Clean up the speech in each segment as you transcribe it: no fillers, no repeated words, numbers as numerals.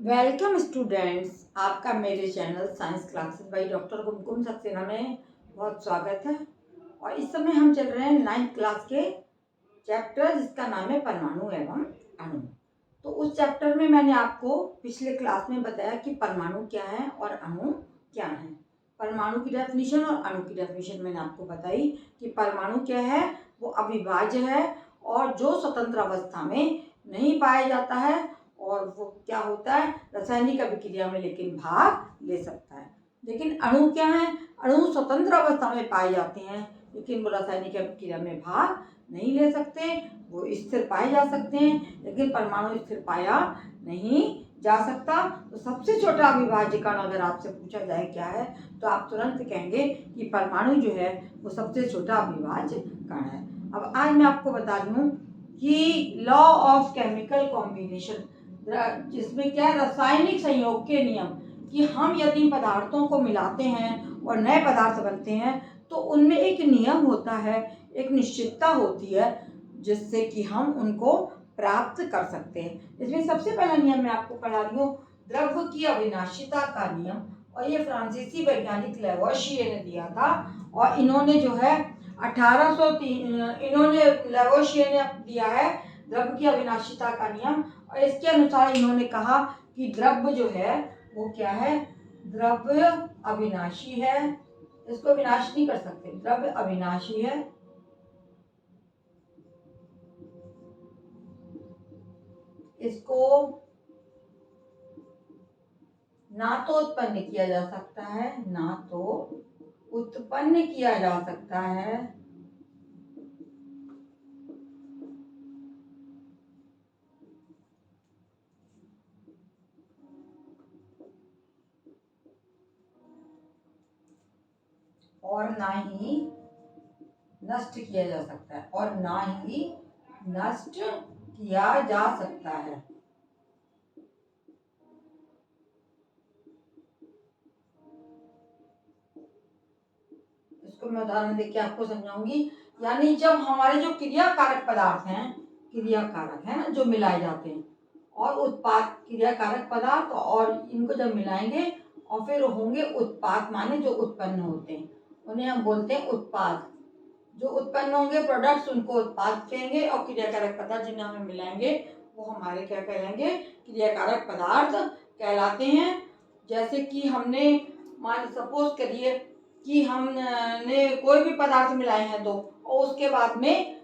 Welcome students, आपका मेरे channel science classes by doctor Kumkum Saxena में बहुत स्वागत है। और इस समय हम चल रहे हैं 9th क्लास के चैप्टर जिसका नाम है परमाणु एवं अणु। तो उस चैप्टर में मैंने आपको पिछले क्लास में बताया कि परमाणु क्या है और अणु क्या है। परमाणु की डेफिनेशन और अणु की डेफिनेशन मैंने आपको बताई कि परमाणु क्या है, वो अविभाज्य है और जो स्वतंत्र अवस्था में नहीं पाया जाता है और वो क्या होता है, रासायनिक अभिक्रिया में लेकिन भाग ले सकता है। लेकिन अणु क्या है, अणु स्वतंत्र अवस्था में पाए जाते हैं लेकिन वो रासायनिक अभिक्रिया में भाग नहीं ले सकते। वो स्थिर पाए जा सकते हैं लेकिन परमाणु स्थिर पाया नहीं जा सकता। तो सबसे छोटा अविभाज्य कण अगर आपसे पूछा जाए क्या है, तो आप तुरंत कहेंगे कि परमाणु जो है वो सबसे छोटा अविभाज्य कण है। अब आज मैं आपको बता दूं कि लॉ ऑफ केमिकल कॉम्बिनेशन, जिसमें क्या रासायनिक संयोग के नियम, कि हम यदि पदार्थों को मिलाते हैं और नए पदार्थ बनते हैं तो उनमें एक नियम होता है, एक निश्चितता होती है जिससे कि हम उनको प्राप्त कर सकते हैं। इसमें सबसे पहला नियम मैं आपको पढ़ा रही हूँ, द्रव्य की अविनाशिता का नियम। और ये फ्रांसीसी वैज्ञानिक लेवोशिये ने दिया था और इन्होंने जो है 1803 इन्होंने लेवोशिये ने दिया है द्रव्य की अविनाशिता का नियम। और इसके अनुसार इन्होंने कहा कि द्रव्य जो है वो क्या है, द्रव्य अविनाशी है, इसको विनाश नहीं कर सकते, द्रव्य अविनाशी है। इसको ना तो उत्पन्न किया जा सकता है, ना तो उत्पन्न किया जा सकता है, और ना ही नष्ट किया जा सकता है, और ना ही नष्ट किया जा सकता है। इसको मैं उदाहरण देके आपको समझाऊंगी। यानी जब हमारे जो क्रियाकारक पदार्थ हैं, क्रियाकारक है ना, जो मिलाए जाते हैं, और उत्पाद, क्रियाकारक पदार्थ, और इनको जब मिलाएंगे और फिर होंगे उत्पाद, माने जो उत्पन्न होते हैं उन्हें हम बोलते हैं उत्पाद। जो उत्पन्न होंगे प्रोडक्ट्स, उनको उत्पाद कहेंगे, और क्रियाकारक पदार्थ जिन्हें हमें मिलाएंगे वो हमारे क्या कहलाएंगे, क्रियाकारक पदार्थ कहलाते हैं। जैसे कि हमने मान सपोज करिए कि हमने कोई भी पदार्थ मिलाए हैं दो, और उसके बाद में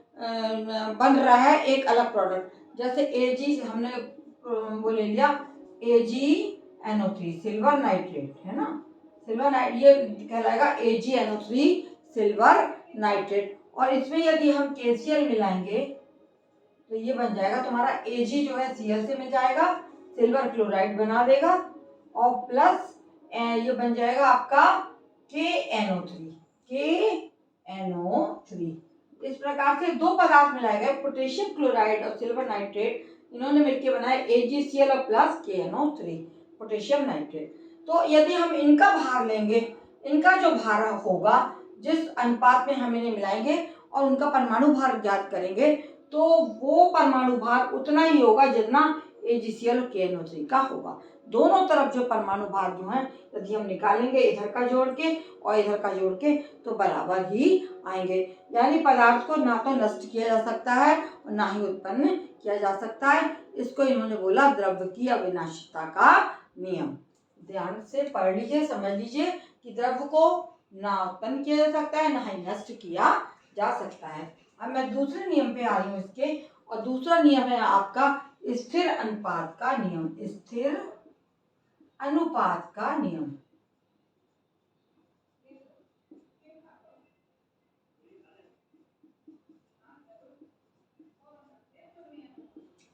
बन रहा है एक अलग प्रोडक्ट। जैसे Ag हमने वो ले लिया AgNO3 सिल्वर नाइट्रेट, है ना, सिल्वर नाइट, ये कहलाएगा AgNO3 सिल्वर नाइट्रेट। और इसमें यदि हम KCl मिलाएंगे तो ये बन जाएगा तुम्हारा Ag जो है Cl से मिल जाएगा, सिल्वर क्लोराइड बना देगा, और प्लस ये बन जाएगा आपका KNO3। इस प्रकार से दो पदार्थ मिलाए गए, पोटेशियम क्लोराइड और सिल्वर नाइट्रेट, इन्होंने मिलकर बनाया AgCl और प्लस KNO3 पोटेशियम नाइट्रेट। तो यदि हम इनका भार लेंगे, इनका जो भार होगा, जिस अनुपात में हम इन्हें मिलाएंगे और उनका परमाणु भार ज्ञात करेंगे, तो वो परमाणु भार उतना ही होगा जितना AgCl और KNO3 का होगा। दोनों तरफ जो परमाणु भार जो है यदि हम निकालेंगे इधर का जोड़ के और इधर का जोड़ के, तो बराबर ही आएंगे। यानी पदार्थ को ना तो नष्ट किया जा सकता है और ना ही उत्पन्न किया जा सकता है। इसको इन्होंने बोला द्रव्य की अविनाशिता का नियम। ध्यान से पढ़ लीजिए, समझ लीजिए कि द्रव्य को ना उत्पन्न किया जा सकता है, ना ही नष्ट किया जा सकता है। अब मैं दूसरे नियम पे आ रही हूँ इसके, और दूसरा नियम है आपका स्थिर अनुपात का नियम। स्थिर अनुपात का नियम,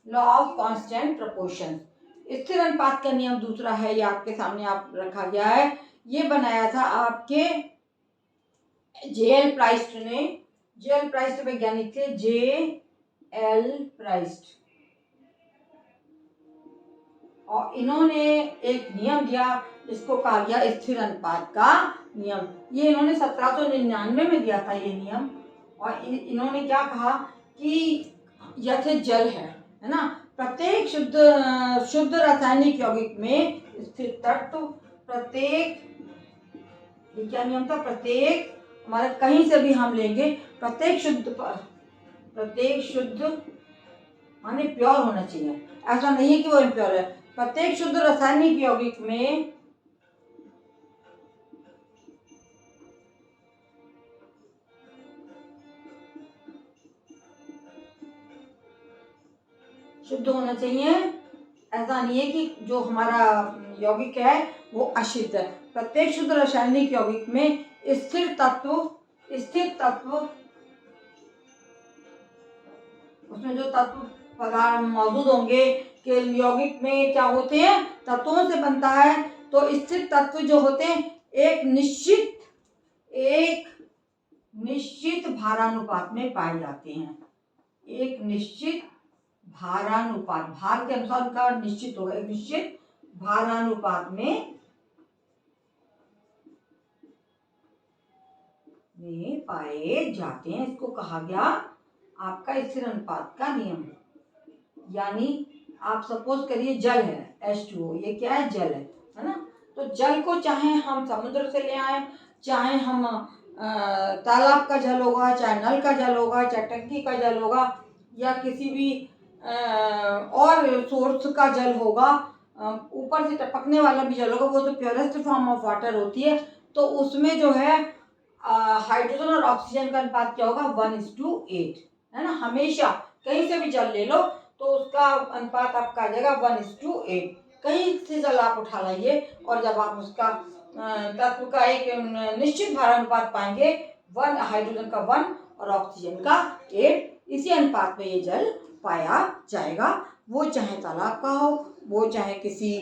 लॉ ऑफ कांस्टेंट प्रोपोर्शन। स्थिर अनुपात का नियम दूसरा है, ये आपके सामने आप रखा गया है। ये बनाया था आपके J.L. प्राइस्ट ने। J.L. प्राइस्ट वैज्ञानिक थे, J.L. प्राइस्ट, और इन्होंने एक नियम दिया जिसको कहा गया स्थिर अनुपात का नियम। ये इन्होंने 1799 में दिया था ये नियम। और इन्होंने क्या कहा कि यथ जल है ना, प्रत्येक शुद्ध रासायनिक यौगिक में स्थित तत्व प्रत्येक, ये क्या नियम था, प्रत्येक हमारे कहीं से भी हम लेंगे, प्रत्येक शुद्ध माने प्योर होना चाहिए, ऐसा नहीं है कि वो इम्प्योर है। प्रत्येक शुद्ध रासायनिक यौगिक में शुद्ध होना चाहिए, ऐसा नहीं है कि जो हमारा यौगिक है वो अशुद्ध है। प्रत्येक शुद्ध रासायनिक यौगिक में स्थिर तत्व उसमें जो तत्व पदार्थ मौजूद होंगे कि यौगिक में क्या होते हैं, तत्वों से बनता है। तो स्थिर तत्व जो होते हैं एक निश्चित भारानुपात में पाए जाते हैं। एक निश्चित भारानुपात, भार के अनुसार उनका निश्चित होगा, एक निश्चित भारानुपात में पाए जाते हैं। इसको कहा गया आपका स्थिर अनुपात का नियम। यानी आप सपोज करिए जल है H2O, ये क्या है, जल है ना। तो जल को चाहे हम समुद्र से ले आए, चाहे हम तालाब का जल होगा, चाहे नल का जल होगा, चाहे टंकी का जल होगा, या किसी भी और सोर्स का जल होगा, ऊपर से टपकने वाला भी जल होगा, वो तो प्योरेस्ट फॉर्म ऑफ वाटर होती है। तो उसमें जो है हाइड्रोजन और ऑक्सीजन का अनुपात क्या होगा, 1:8 है ना। हमेशा कहीं से भी जल ले लो तो उसका अनुपात आपका आ जाएगा 1:8। कहीं से जल आप उठा लाइए और जब आप उसका तत्व का एक निश्चित भारानुपात पाएंगे, 1 हाइड्रोजन का 1 और ऑक्सीजन का 8, इसी अनुपात में ये जल पाया जाएगा। वो चाहे तालाब का हो, वो चाहे किसी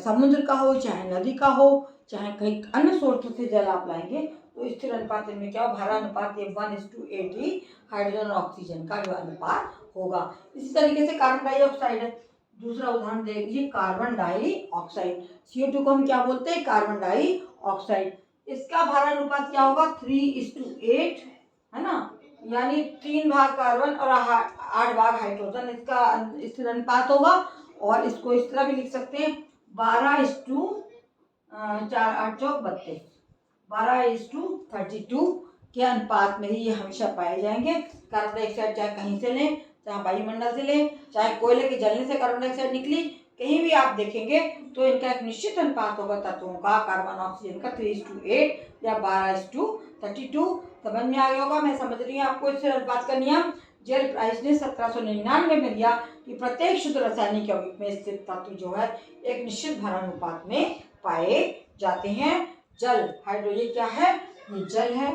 समुद्र का हो, चाहे नदी का हो, चाहे कहीं अन्य सोर्स से जल आप लाएंगे, तो स्थिर अनुपात इनमें क्या हो, भारानुपात ये 1:8 ही हाइड्रोजन और ऑक्सीजन का जो अनुपात होगा। इसी तरीके से कार्बन डाइऑक्साइड है, दूसरा उदाहरण दे दीजिए, कार्बन डाइऑक्साइड, CO2 को हम क्या बोलते हैं, कार्बन डाइऑक्साइड। इसका भारानुपात क्या होगा, 3:8 है ना। यानी 3 भाग कार्बन और 8 भाग हाइड्रोजन इसका स्थिर अनुपात होगा। और इसको इस तरह भी लिख सकते हैं, 12:4 12:32 के अनुपात में ही ये हमेशा पाए जाएंगे। कार्बन डाइऑक्साइड चाहे कहीं से लें, चाहे वायुमंडल से लें, चाहे कोयले के जलने से कार्बन डाइऑक्साइड निकली, कहीं भी आप देखेंगे तो इनका एक निश्चित अनुपात होगा तत्वों का, कार्बन ऑक्सीजन का 3:8 या 12:32। समझ में आ गया होगा, मैं समझ रही हूँ आपको स्थिर अनुपात का नियम। जेल प्राइस ने 1799 में दिया कि प्रत्येक शुद्ध रासायनिक यौगिक में स्थित तत्व जो है एक निश्चित भारानुपात में पाए जाते हैं। जल, हाइड्रोजन क्या है, ये जल है।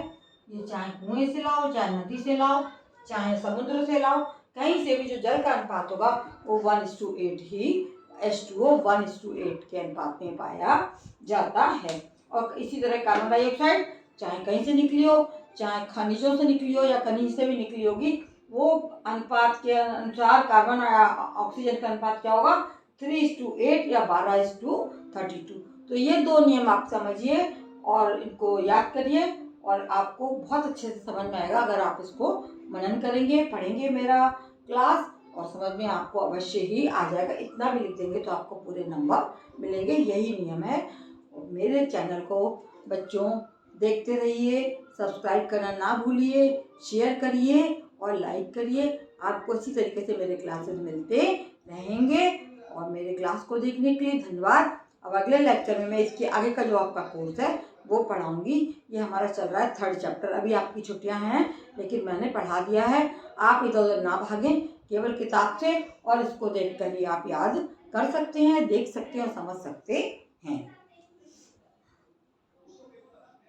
ये चाहे कुएं से लाओ, चाहे नदी से लाओ, चाहे समुद्र से लाओ, कहीं से भी जो जल का अनुपात होगा वो 1:8 ही H2O 1:8 के अनुपात में पाया जाता है। और इसी तरह कार्बन डाइऑक्साइड चाहे कहीं से निकली हो, चाहे खनिजों से निकली हो या खनिज से भी निकली होगी, वो अनुपात के अनुसार कार्बन और ऑक्सीजन का अनुपात क्या होगा, 3:8 या 12:32। तो ये 2 नियम आप समझिए और इनको याद करिए और आपको बहुत अच्छे से समझ में आएगा अगर आप इसको मनन करेंगे, पढ़ेंगे मेरा क्लास, और समझ में आपको अवश्य ही आ जाएगा। इतना भी लिख देंगे तो आपको पूरे नंबर मिलेंगे, यही नियम है। और मेरे चैनल को बच्चों देखते रहिए, सब्सक्राइब करना ना भूलिए, शेयर करिए और लाइक करिए। आपको इसी तरीके से मेरे क्लासेस मिलते रहेंगे। और मेरे क्लास को देखने के लिए धन्यवाद। अब अगले लेक्चर में मैं इसके आगे का जो आपका कोर्स है वो पढ़ाऊंगी। ये हमारा चल रहा है 3rd चैप्टर। अभी आपकी छुट्टियां हैं लेकिन मैंने पढ़ा दिया है। आप इधर उधर ना भागें, केवल किताब से और इसको देखकर ही आप याद कर सकते हैं, देख सकते हैं और समझ सकते हैं।